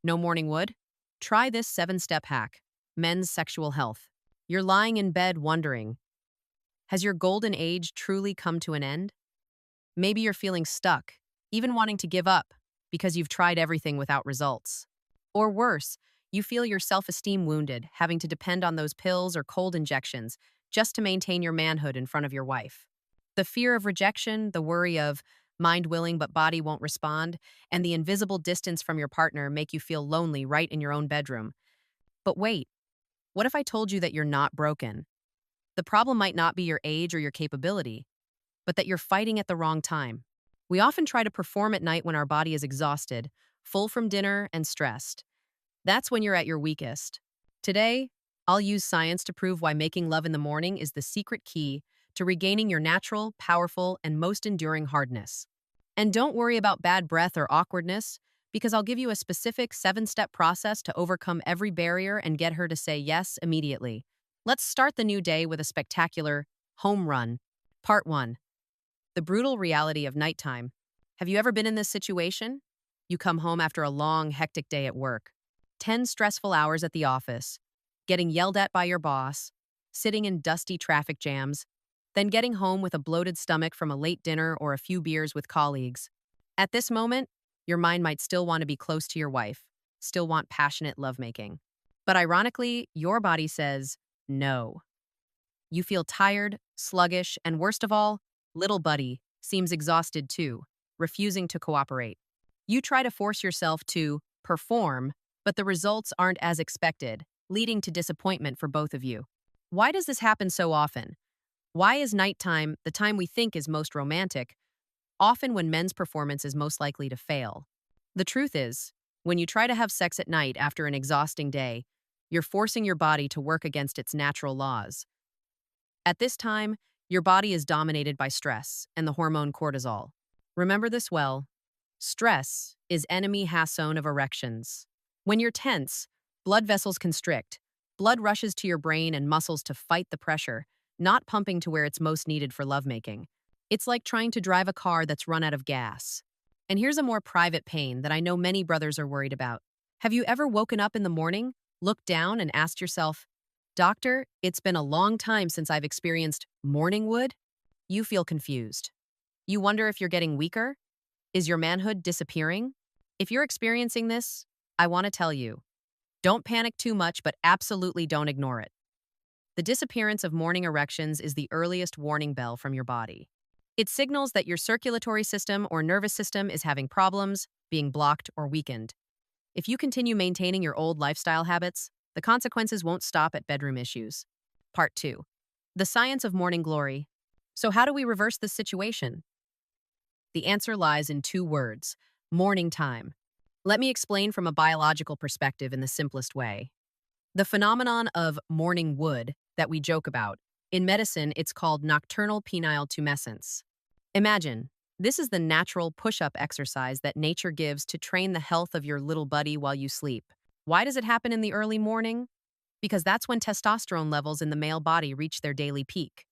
No morning wood? Try this 7-step hack. Men's sexual health. You're lying in bed wondering, has your golden age truly come to an end? Maybe you're feeling stuck, even wanting to give up because you've tried everything without results. Or worse, you feel your self-esteem wounded, having to depend on those pills or cold injections just to maintain your manhood in front of your wife. The fear of rejection, the worry of mind willing but body won't respond, and the invisible distance from your partner make you feel lonely right in your own bedroom. But wait, what if I told you that you're not broken? The problem might not be your age or your capability, but that you're fighting at the wrong time. We often try to perform at night when our body is exhausted, full from dinner, and stressed. That's when you're at your weakest. Today, I'll use science to prove why making love in the morning is the secret key to regaining your natural, powerful, and most enduring hardness. And don't worry about bad breath or awkwardness, because I'll give you a specific 7-step process to overcome every barrier and get her to say yes immediately. Let's start the new day with a spectacular home run. Part 1. The brutal reality of nighttime. Have you ever been in this situation? You come home after a long, hectic day at work. 10 stressful hours at the office, getting yelled at by your boss, sitting in dusty traffic jams, then getting home with a bloated stomach from a late dinner or a few beers with colleagues. At this moment, your mind might still want to be close to your wife, still want passionate lovemaking. But ironically, your body says no. You feel tired, sluggish, and worst of all, little buddy seems exhausted too, refusing to cooperate. You try to force yourself to perform, but the results aren't as expected, leading to disappointment for both of you. Why does this happen so often? Why is nighttime, the time we think is most romantic, often when men's performance is most likely to fail? The truth is, when you try to have sex at night after an exhausting day, you're forcing your body to work against its natural laws. At this time, your body is dominated by stress and the hormone cortisol. Remember this well. Stress is enemy hasone of erections. When you're tense, blood vessels constrict. Blood rushes to your brain and muscles to fight the pressure, not pumping to where it's most needed for lovemaking. It's like trying to drive a car that's run out of gas. And here's a more private pain that I know many brothers are worried about. Have you ever woken up in the morning, looked down, and asked yourself, Doctor, it's been a long time since I've experienced morning wood? You feel confused. You wonder if you're getting weaker? Is your manhood disappearing? If you're experiencing this, I want to tell you, don't panic too much, but absolutely don't ignore it. The disappearance of morning erections is the earliest warning bell from your body. It signals that your circulatory system or nervous system is having problems, being blocked or weakened. If you continue maintaining your old lifestyle habits, the consequences won't stop at bedroom issues. Part 2. The science of morning glory. So how do we reverse this situation? The answer lies in 2 words: morning time. Let me explain from a biological perspective in the simplest way. The phenomenon of morning wood that we joke about, in medicine it's called nocturnal penile tumescence. Imagine, this is the natural push-up exercise that nature gives to train the health of your little buddy while you sleep. Why does it happen in the early morning? Because that's when testosterone levels in the male body reach their daily peak.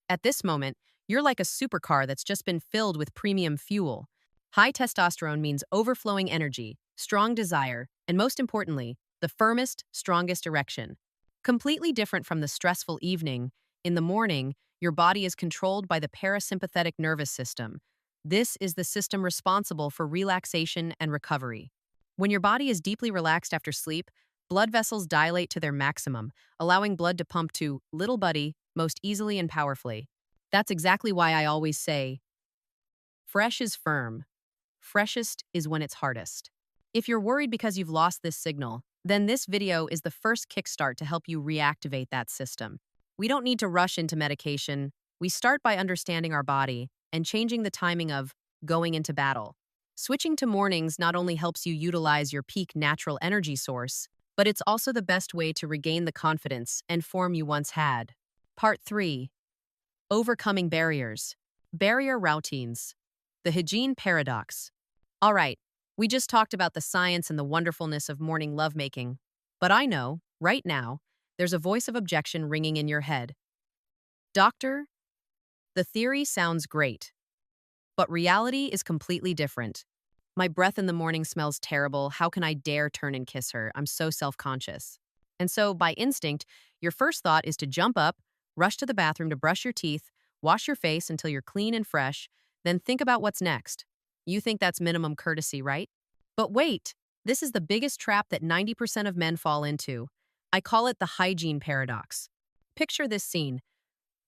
At this moment, you're like a supercar that's just been filled with premium fuel. High testosterone means overflowing energy, strong desire, and most importantly, the firmest, strongest erection. Completely different from the stressful evening, in the morning, your body is controlled by the parasympathetic nervous system. This is the system responsible for relaxation and recovery. When your body is deeply relaxed after sleep, blood vessels dilate to their maximum, allowing blood to pump to little buddy most easily and powerfully. That's exactly why I always say, fresh is firm. Freshest is when it's hardest. If you're worried because you've lost this signal, then this video is the first kickstart to help you reactivate that system. We don't need to rush into medication. We start by understanding our body and changing the timing of going into battle. Switching to mornings not only helps you utilize your peak natural energy source, but it's also the best way to regain the confidence and form you once had. Part 3. Overcoming barriers. Barrier routines. The hygiene paradox. All right, we just talked about the science and the wonderfulness of morning lovemaking. But I know, right now, there's a voice of objection ringing in your head. Doctor, the theory sounds great, but reality is completely different. My breath in the morning smells terrible. How can I dare turn and kiss her? I'm so self conscious. And so, by instinct, your first thought is to jump up, rush to the bathroom to brush your teeth, wash your face until you're clean and fresh, then think about what's next. You think that's minimum courtesy, right? But wait, this is the biggest trap that 90% of men fall into. I call it the hygiene paradox. Picture this scene.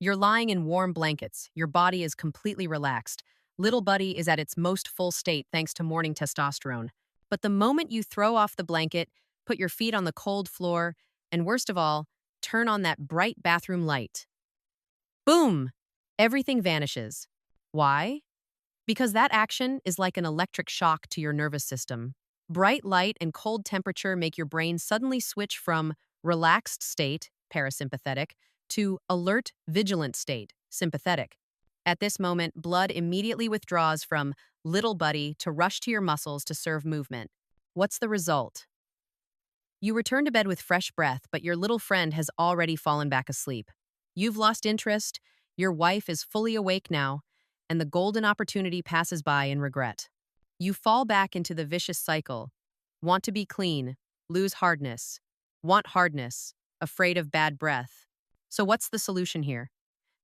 You're lying in warm blankets. Your body is completely relaxed. Little buddy is at its most full state thanks to morning testosterone. But the moment you throw off the blanket, put your feet on the cold floor, and worst of all, turn on that bright bathroom light, boom! Everything vanishes. Why? Because that action is like an electric shock to your nervous system. Bright light and cold temperature make your brain suddenly switch from relaxed state, parasympathetic, to alert, vigilant state, sympathetic. At this moment, blood immediately withdraws from little buddy to rush to your muscles to serve movement. What's the result? You return to bed with fresh breath, but your little friend has already fallen back asleep. You've lost interest, your wife is fully awake now, and the golden opportunity passes by in regret. You fall back into the vicious cycle. Want to be clean, lose hardness. Want hardness, afraid of bad breath. So what's the solution here?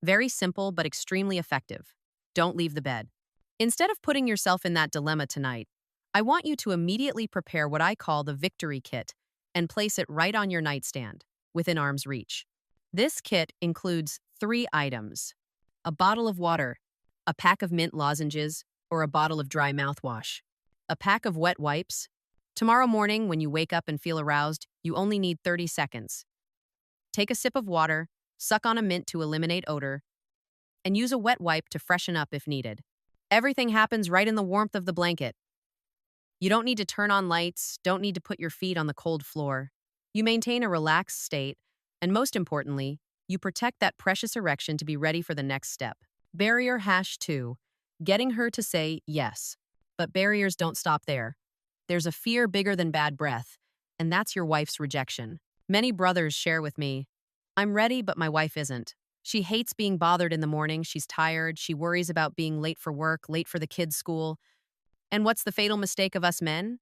Very simple but extremely effective. Don't leave the bed. Instead of putting yourself in that dilemma tonight, I want you to immediately prepare what I call the victory kit and place it right on your nightstand, within arm's reach. This kit includes 3 items: a bottle of water, a pack of mint lozenges, or a bottle of dry mouthwash, a pack of wet wipes. Tomorrow morning, when you wake up and feel aroused, you only need 30 seconds. Take a sip of water, suck on a mint to eliminate odor, and use a wet wipe to freshen up if needed. Everything happens right in the warmth of the blanket. You don't need to turn on lights, don't need to put your feet on the cold floor. You maintain a relaxed state, and most importantly, you protect that precious erection to be ready for the next step. Barrier #2, getting her to say yes. But barriers don't stop there. There's a fear bigger than bad breath, and that's your wife's rejection. Many brothers share with me, I'm ready, but my wife isn't. She hates being bothered in the morning, she's tired, she worries about being late for work, late for the kids' school. And what's the fatal mistake of us men?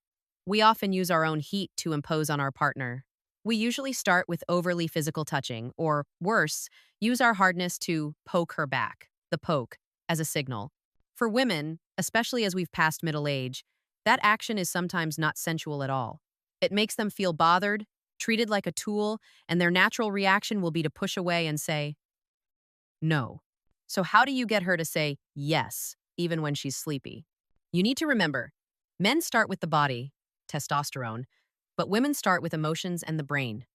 We often use our own heat to impose on our partner. We usually start with overly physical touching, or worse, use our hardness to poke her back, the poke, as a signal. For women, especially as we've passed middle age, that action is sometimes not sensual at all. It makes them feel bothered, treated like a tool, and their natural reaction will be to push away and say, no. So how do you get her to say yes, even when she's sleepy? You need to remember, men start with the body, testosterone, but women start with emotions and the brain.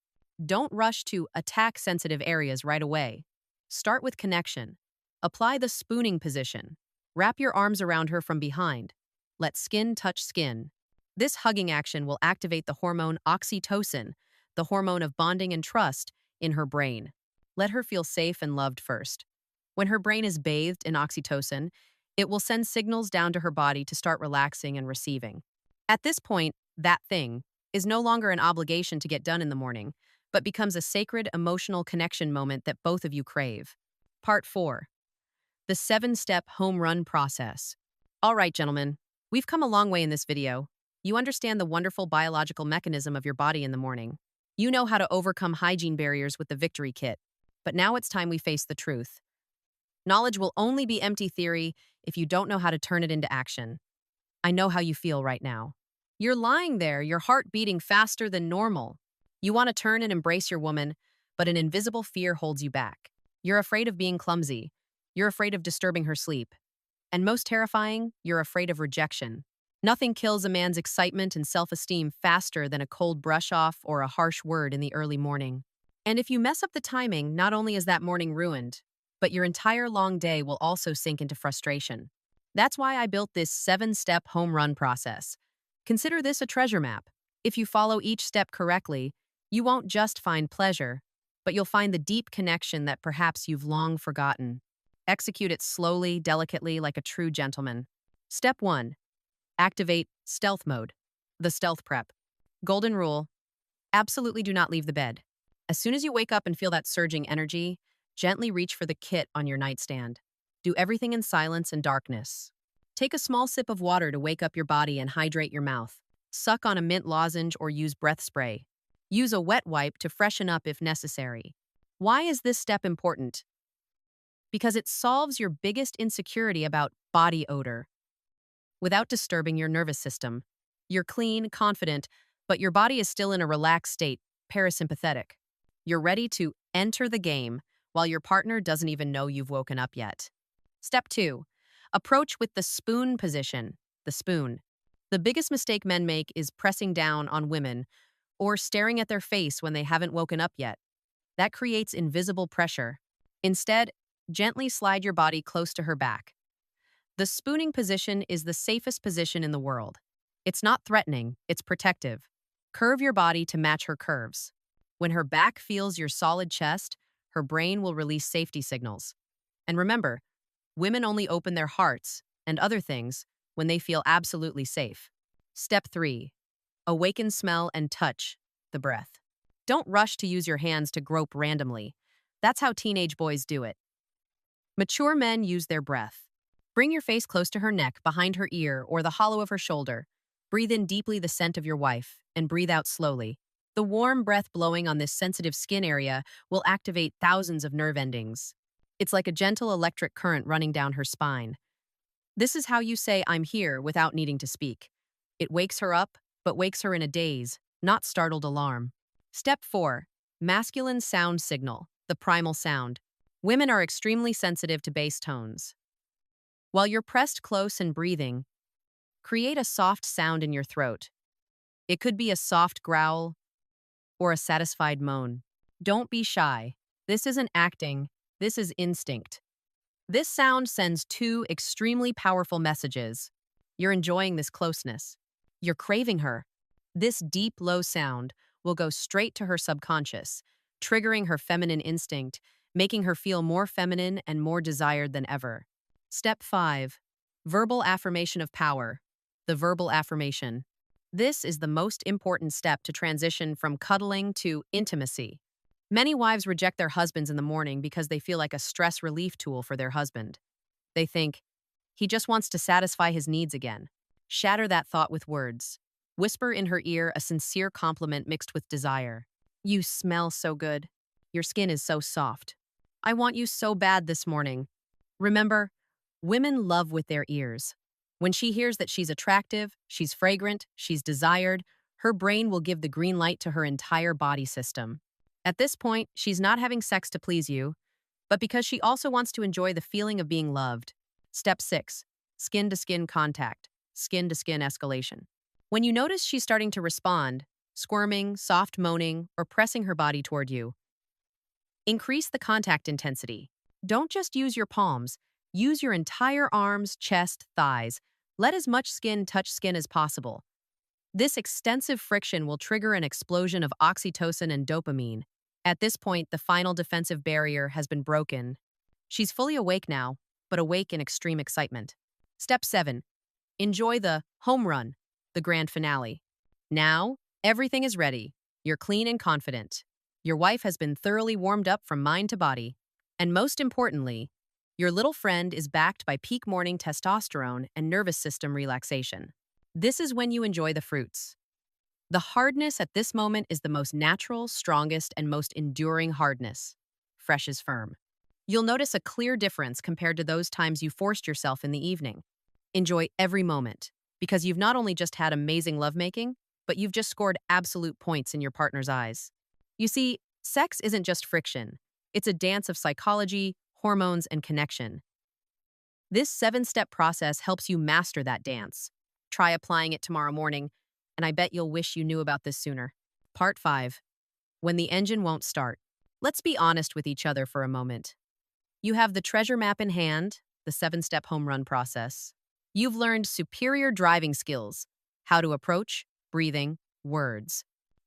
Don't rush to attack sensitive areas right away. Start with connection. Apply the spooning position. Wrap your arms around her from behind. Let skin touch skin. This hugging action will activate the hormone oxytocin, the hormone of bonding and trust, in her brain. Let her feel safe and loved first. When her brain is bathed in oxytocin, it will send signals down to her body to start relaxing and receiving. At this point, that thing is no longer an obligation to get done in the morning, but becomes a sacred emotional connection moment that both of you crave. Part 4. The 7-step home run process. All right, gentlemen, we've come a long way in this video. You understand the wonderful biological mechanism of your body in the morning. You know how to overcome hygiene barriers with the victory kit. But now it's time we face the truth. Knowledge will only be empty theory if you don't know how to turn it into action. I know how you feel right now. You're lying there, your heart beating faster than normal. You want to turn and embrace your woman, but an invisible fear holds you back. You're afraid of being clumsy. You're afraid of disturbing her sleep. And most terrifying, you're afraid of rejection. Nothing kills a man's excitement and self-esteem faster than a cold brush off or a harsh word in the early morning. And if you mess up the timing, not only is that morning ruined, but your entire long day will also sink into frustration. That's why I built this 7-step home run process. Consider this a treasure map. If you follow each step correctly, you won't just find pleasure, but you'll find the deep connection that perhaps you've long forgotten. Execute it slowly, delicately, like a true gentleman. Step 1. Activate stealth mode, the stealth prep. Golden rule: absolutely do not leave the bed. As soon as you wake up and feel that surging energy, gently reach for the kit on your nightstand. Do everything in silence and darkness. Take a small sip of water to wake up your body and hydrate your mouth. Suck on a mint lozenge or use breath spray. Use a wet wipe to freshen up if necessary. Why is this step important? Because it solves your biggest insecurity about body odor without disturbing your nervous system. You're clean, confident, but your body is still in a relaxed state, parasympathetic. You're ready to enter the game while your partner doesn't even know you've woken up yet. Step 2. Approach with the spoon position. The spoon. The biggest mistake men make is pressing down on women or staring at their face when they haven't woken up yet. That creates invisible pressure. Instead, gently slide your body close to her back. The spooning position is the safest position in the world. It's not threatening, it's protective. Curve your body to match her curves. When her back feels your solid chest, her brain will release safety signals. And remember, women only open their hearts and other things when they feel absolutely safe. Step 3. Awaken smell and touch the breath. Don't rush to use your hands to grope randomly. That's how teenage boys do it. Mature men use their breath. Bring your face close to her neck, behind her ear, or the hollow of her shoulder. Breathe in deeply the scent of your wife, and breathe out slowly. The warm breath blowing on this sensitive skin area will activate thousands of nerve endings. It's like a gentle electric current running down her spine. This is how you say, "I'm here," without needing to speak. It wakes her up, but wakes her in a daze, not startled alarm. Step 4. Masculine sound signal, the primal sound. Women are extremely sensitive to bass tones. While you're pressed close and breathing, create a soft sound in your throat. It could be a soft growl or a satisfied moan. Don't be shy. This isn't acting, this is instinct. This sound sends two extremely powerful messages. You're enjoying this closeness. You're craving her. This deep, low sound will go straight to her subconscious, triggering her feminine instinct, making her feel more feminine and more desired than ever. Step 5. Verbal affirmation of power. The verbal affirmation. This is the most important step to transition from cuddling to intimacy. Many wives reject their husbands in the morning because they feel like a stress relief tool for their husband. They think, he just wants to satisfy his needs again. Shatter that thought with words. Whisper in her ear a sincere compliment mixed with desire. You smell so good. Your skin is so soft. I want you so bad this morning. Remember, women love with their ears. When she hears that she's attractive, she's fragrant, she's desired, her brain will give the green light to her entire body system. At this point, she's not having sex to please you, but because she also wants to enjoy the feeling of being loved. Step 6. Skin-to-skin contact. Skin-to-skin escalation. When you notice she's starting to respond, squirming, soft moaning, or pressing her body toward you, increase the contact intensity. Don't just use your palms. Use your entire arms, chest, thighs. Let as much skin touch skin as possible. This extensive friction will trigger an explosion of oxytocin and dopamine. At this point, the final defensive barrier has been broken. She's fully awake now, but awake in extreme excitement. Step 7. Enjoy the home run, the grand finale. Now, everything is ready. You're clean and confident. Your wife has been thoroughly warmed up from mind to body. And most importantly, your little friend is backed by peak morning testosterone and nervous system relaxation. This is when you enjoy the fruits. The hardness at this moment is the most natural, strongest, and most enduring hardness. Fresh is firm. You'll notice a clear difference compared to those times you forced yourself in the evening. Enjoy every moment, because you've not only just had amazing lovemaking, but you've just scored absolute points in your partner's eyes. You see, sex isn't just friction. It's a dance of psychology, hormones, and connection. This 7-step process helps you master that dance. Try applying it tomorrow morning, and I bet you'll wish you knew about this sooner. Part 5. When the engine won't start. Let's be honest with each other for a moment. You have the treasure map in hand, the 7-step home run process. You've learned superior driving skills, how to approach, breathing, words.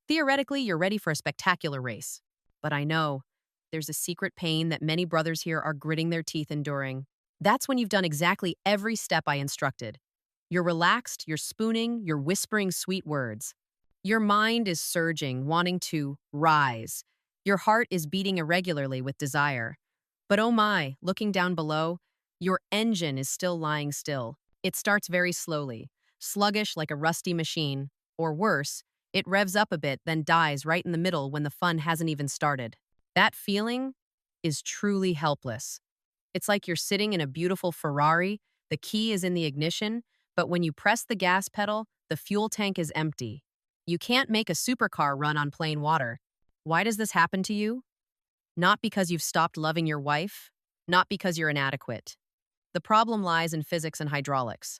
Theoretically, you're ready for a spectacular race. But I know, there's a secret pain that many brothers here are gritting their teeth enduring. That's when you've done exactly every step I instructed. You're relaxed, you're spooning, you're whispering sweet words. Your mind is surging, wanting to rise. Your heart is beating irregularly with desire. But oh my, looking down below, your engine is still lying still. It starts very slowly, sluggish like a rusty machine, or worse, it revs up a bit, then dies right in the middle when the fun hasn't even started. That feeling is truly helpless. It's like you're sitting in a beautiful Ferrari, the key is in the ignition, but when you press the gas pedal, the fuel tank is empty. You can't make a supercar run on plain water. Why does this happen to you? Not because you've stopped loving your wife, not because you're inadequate. The problem lies in physics and hydraulics.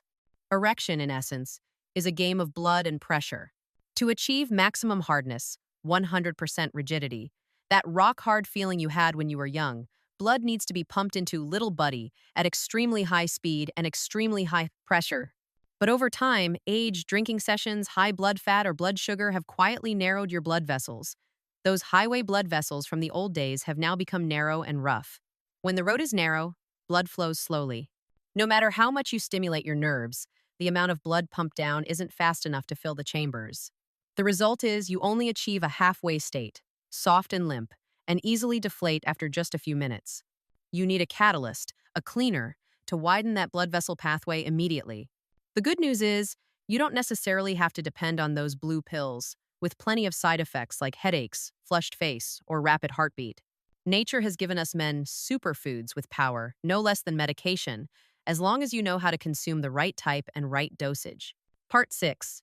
Erection, in essence, is a game of blood and pressure. To achieve maximum hardness, 100% rigidity, that rock-hard feeling you had when you were young, blood needs to be pumped into little buddy at extremely high speed and extremely high pressure. But over time, age, drinking sessions, high blood fat, or blood sugar have quietly narrowed your blood vessels. Those highway blood vessels from the old days have now become narrow and rough. When the road is narrow, blood flows slowly. No matter how much you stimulate your nerves, the amount of blood pumped down isn't fast enough to fill the chambers. The result is you only achieve a halfway state, soft and limp, and easily deflate after just a few minutes. You need a catalyst, a cleaner, to widen that blood vessel pathway immediately. The good news is, you don't necessarily have to depend on those blue pills, with plenty of side effects like headaches, flushed face, or rapid heartbeat. Nature has given us men superfoods with power, no less than medication, as long as you know how to consume the right type and right dosage. Part 6.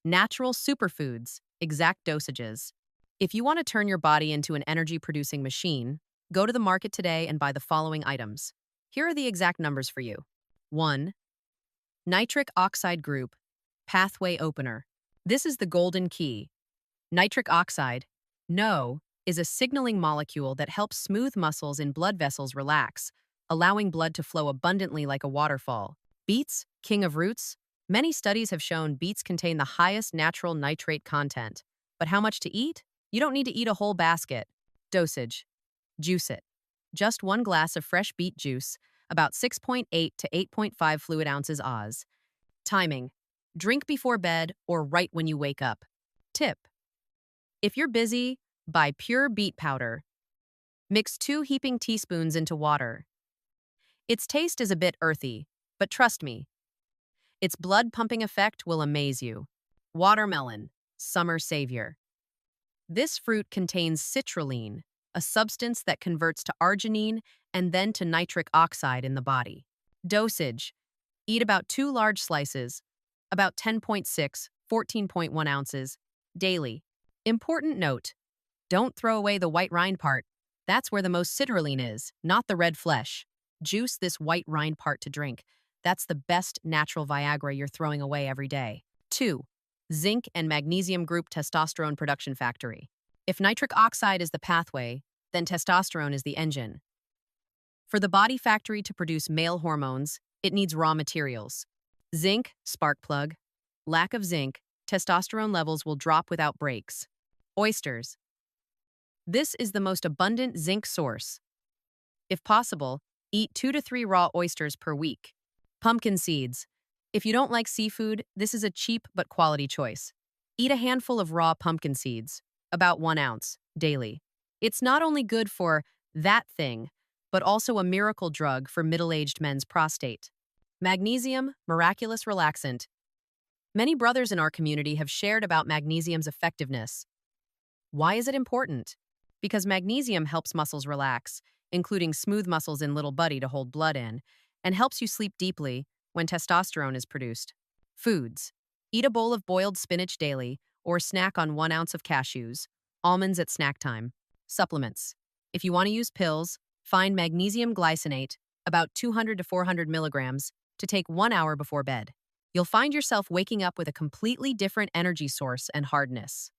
Natural superfoods, exact dosages. If you want to turn your body into an energy-producing machine, go to the market today and buy the following items. Here are the exact numbers for you. 1. Nitric Oxide Group, Pathway Opener. This is the golden key. Nitric oxide, NO, is a signaling molecule that helps smooth muscles in blood vessels relax, allowing blood to flow abundantly like a waterfall. Beets, king of roots. Many studies have shown beets contain the highest natural nitrate content. But how much to eat? You don't need to eat a whole basket. Dosage. Juice it. Just 1 glass of fresh beet juice, about 6.8 to 8.5 fluid ounces Oz. Timing. Drink before bed or right when you wake up. Tip. If you're busy, buy pure beet powder. Mix 2 heaping teaspoons into water. Its taste is a bit earthy, but trust me, its blood-pumping effect will amaze you. Watermelon, summer savior. This fruit contains citrulline, a substance that converts to arginine and then to nitric oxide in the body. Dosage. Eat about 2 large slices, about 10.6, 14.1 ounces, daily. Important note, don't throw away the white rind part. That's where the most citrulline is, not the red flesh. Juice this white rind part to drink. That's the best natural Viagra you're throwing away every day. 2. Zinc and magnesium group testosterone production factory. If nitric oxide is the pathway, then testosterone is the engine. For the body factory to produce male hormones, it needs raw materials. Zinc, spark plug. Lack of zinc, testosterone levels will drop without breaks. Oysters. This is the most abundant zinc source. If possible, eat 2 to 3 raw oysters per week. Pumpkin seeds. If you don't like seafood, this is a cheap but quality choice. Eat a handful of raw pumpkin seeds, about 1 ounce, daily. It's not only good for that thing, but also a miracle drug for middle-aged men's prostate. Magnesium, miraculous relaxant. Many brothers in our community have shared about magnesium's effectiveness. Why is it important? Because magnesium helps muscles relax, including smooth muscles in little buddy to hold blood in, and helps you sleep deeply when testosterone is produced. Foods. Eat a bowl of boiled spinach daily or snack on 1 ounce of cashews, almonds at snack time. Supplements. If you want to use pills, find magnesium glycinate, about 200 to 400 milligrams, to take 1 hour before bed. You'll find yourself waking up with a completely different energy source and hardness.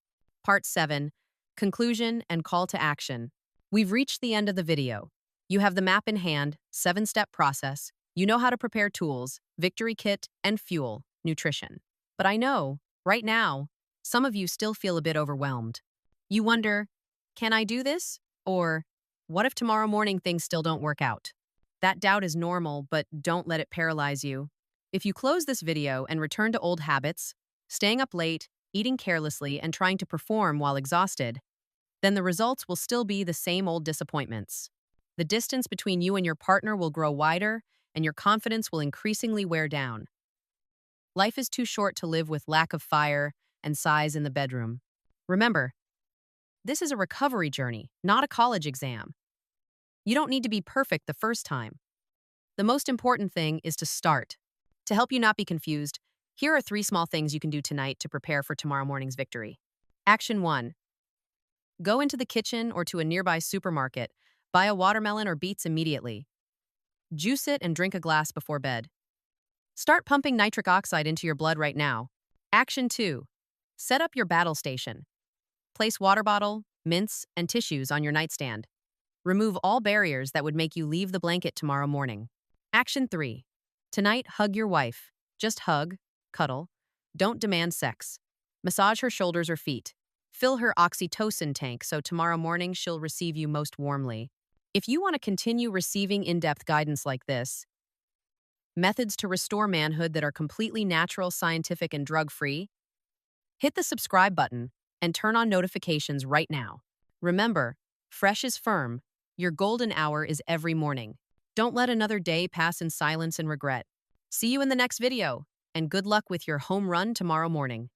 Part 7. Conclusion and call to action. We've reached the end of the video. You have the map in hand, 7-step process. You know how to prepare tools, victory kit, and fuel, nutrition. But I know, right now, some of you still feel a bit overwhelmed. You wonder, can I do this? Or, what if tomorrow morning things still don't work out? That doubt is normal, but don't let it paralyze you. If you close this video and return to old habits, staying up late, eating carelessly, and trying to perform while exhausted, then the results will still be the same old disappointments. The distance between you and your partner will grow wider, and your confidence will increasingly wear down. Life is too short to live with lack of fire and sighs in the bedroom. Remember, this is a recovery journey, not a college exam. You don't need to be perfect the first time. The most important thing is to start. To help you not be confused, here are 3 small things you can do tonight to prepare for tomorrow morning's victory. Action 1. Go into the kitchen or to a nearby supermarket. Buy a watermelon or beets immediately. Juice it and drink a glass before bed. Start pumping nitric oxide into your blood right now. Action 2. Set up your battle station. Place water bottle, mints, and tissues on your nightstand. Remove all barriers that would make you leave the blanket tomorrow morning. Action 3. Tonight, hug your wife. Just hug, cuddle. Don't demand sex. Massage her shoulders or feet. Fill her oxytocin tank so tomorrow morning she'll receive you most warmly. If you want to continue receiving in-depth guidance like this, methods to restore manhood that are completely natural, scientific, and drug-free, hit the subscribe button and turn on notifications right now. Remember, fresh is firm. Your golden hour is every morning. Don't let another day pass in silence and regret. See you in the next video, and good luck with your home run tomorrow morning.